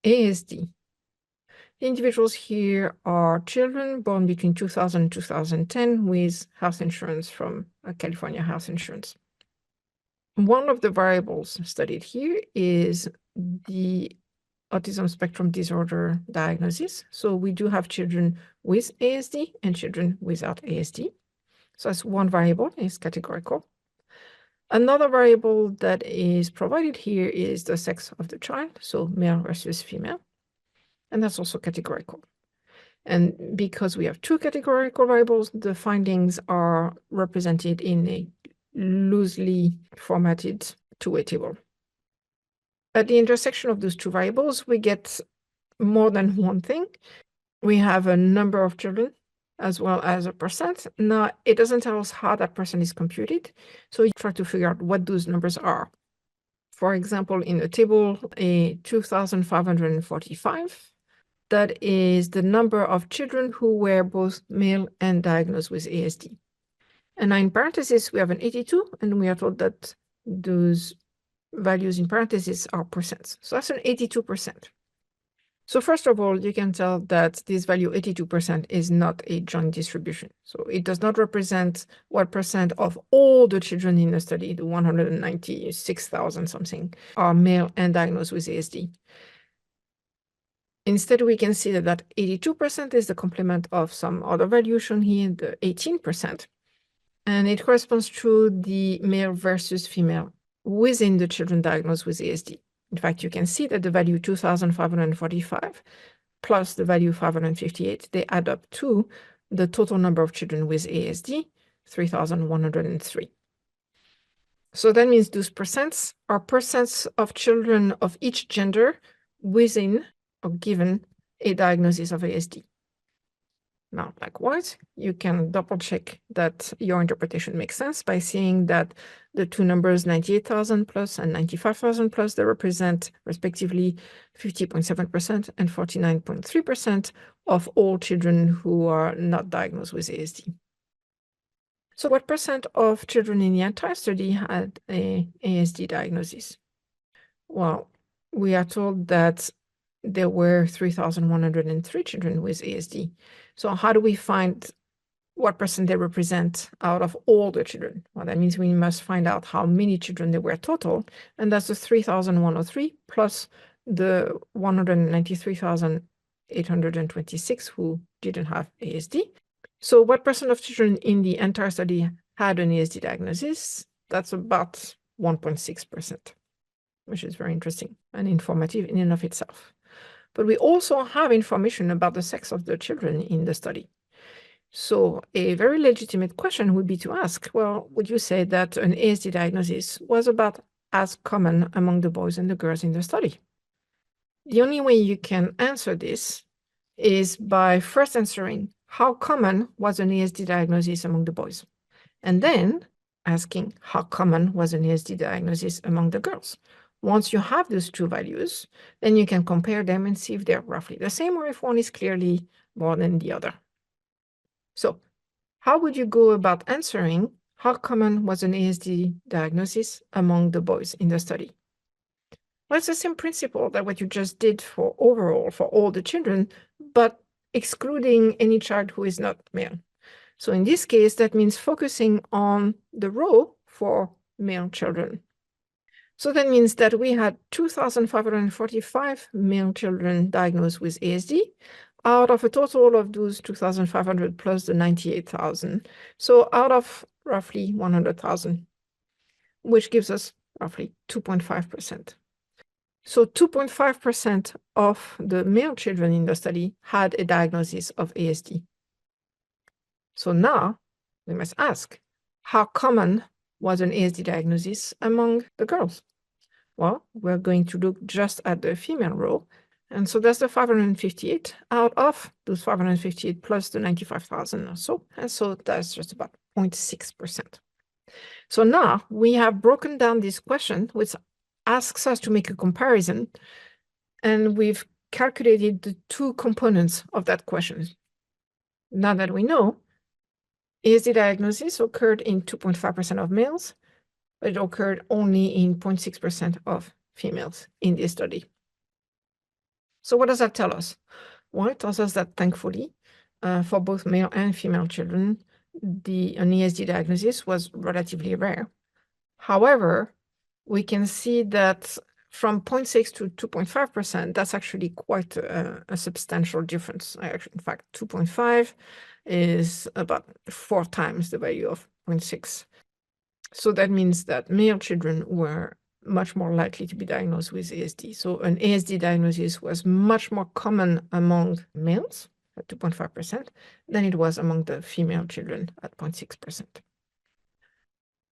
ASD. The individuals here are children born between 2000 and 2010 with health insurance from California Health Insurance. One of the variables studied here is the autism spectrum disorder diagnosis. So we do have children with ASD and children without ASD. So that's one variable, is categorical. Another variable that is provided here is the sex of the child, so male versus female, and that's also categorical. And because we have two categorical variables, the findings are represented in a loosely formatted two-way table. At the intersection of those two variables, we get more than one thing. We have a number of children as well as a percent. Now, it doesn't tell us how that percent is computed, so you try to figure out what those numbers are. For example, in the table, a 2,545, that is the number of children who were both male and diagnosed with ASD. And now in parentheses, we have an 82, and we are told that those values in parentheses are percents. So that's an 82%. So first of all, you can tell that this value 82% is not a joint distribution. So it does not represent what percent of all the children in the study, the 196,000 something, are male and diagnosed with ASD. Instead, we can see that 82% is the complement of some other value shown here, the 18%. And it corresponds to the male versus female within the children diagnosed with ASD. In fact, you can see that the value 2,545 plus the value 558, they add up to the total number of children with ASD, 3,103. So that means those percents are percents of children of each gender within or given a diagnosis of ASD. Now, likewise, you can double check that your interpretation makes sense by seeing that the two numbers 98,000 plus and 95,000 plus, they represent respectively 50.7% and 49.3% of all children who are not diagnosed with ASD. So what percent of children in the entire study had a ASD diagnosis? Well, we are told that there were 3,103 children with ASD. So how do we find what percent they represent out of all the children? Well, that means we must find out how many children there were total, and that's the 3,103 plus the 193,826 who didn't have ASD. So what percent of children in the entire study had an ASD diagnosis? That's about 1.6%, which is very interesting and informative in and of itself. But we also have information about the sex of the children in the study. So a very legitimate question would be to ask, well, would you say that an ASD diagnosis was about as common among the boys and the girls in the study? The only way you can answer this is by first answering how common was an ASD diagnosis among the boys, and then asking how common was an ASD diagnosis among the girls. Once you have those two values, then you can compare them and see if they're roughly the same or if one is clearly more than the other. So how would you go about answering how common was an ASD diagnosis among the boys in the study? Well, it's the same principle that what you just did for overall, for all the children, but excluding any child who is not male. So in this case, that means focusing on the row for male children. So that means that we had 2,545 male children diagnosed with ASD out of a total of those 2,500 plus the 98,000. So out of roughly 100,000, which gives us roughly 2.5%. So 2.5% of the male children in the study had a diagnosis of ASD. So now we must ask, how common was an ASD diagnosis among the girls? Well, we're going to look just at the female row. And so that's the 558 out of those 558 plus the 95,000 or so. And so that's just about 0.6%. So now we have broken down this question, which asks us to make a comparison. And we've calculated the two components of that question. Now that we know, ASD diagnosis occurred in 2.5% of males, but it occurred only in 0.6% of females in this study. So what does that tell us? Well, it tells us that thankfully, for both male and female children, an ASD diagnosis was relatively rare. However, we can see that from 0.6 to 2.5%, that's actually quite a substantial difference. In fact, 2.5 is about 4 times the value of 0.6. So that means that male children were much more likely to be diagnosed with ASD. So an ASD diagnosis was much more common among males at 2.5% than it was among the female children at 0.6%.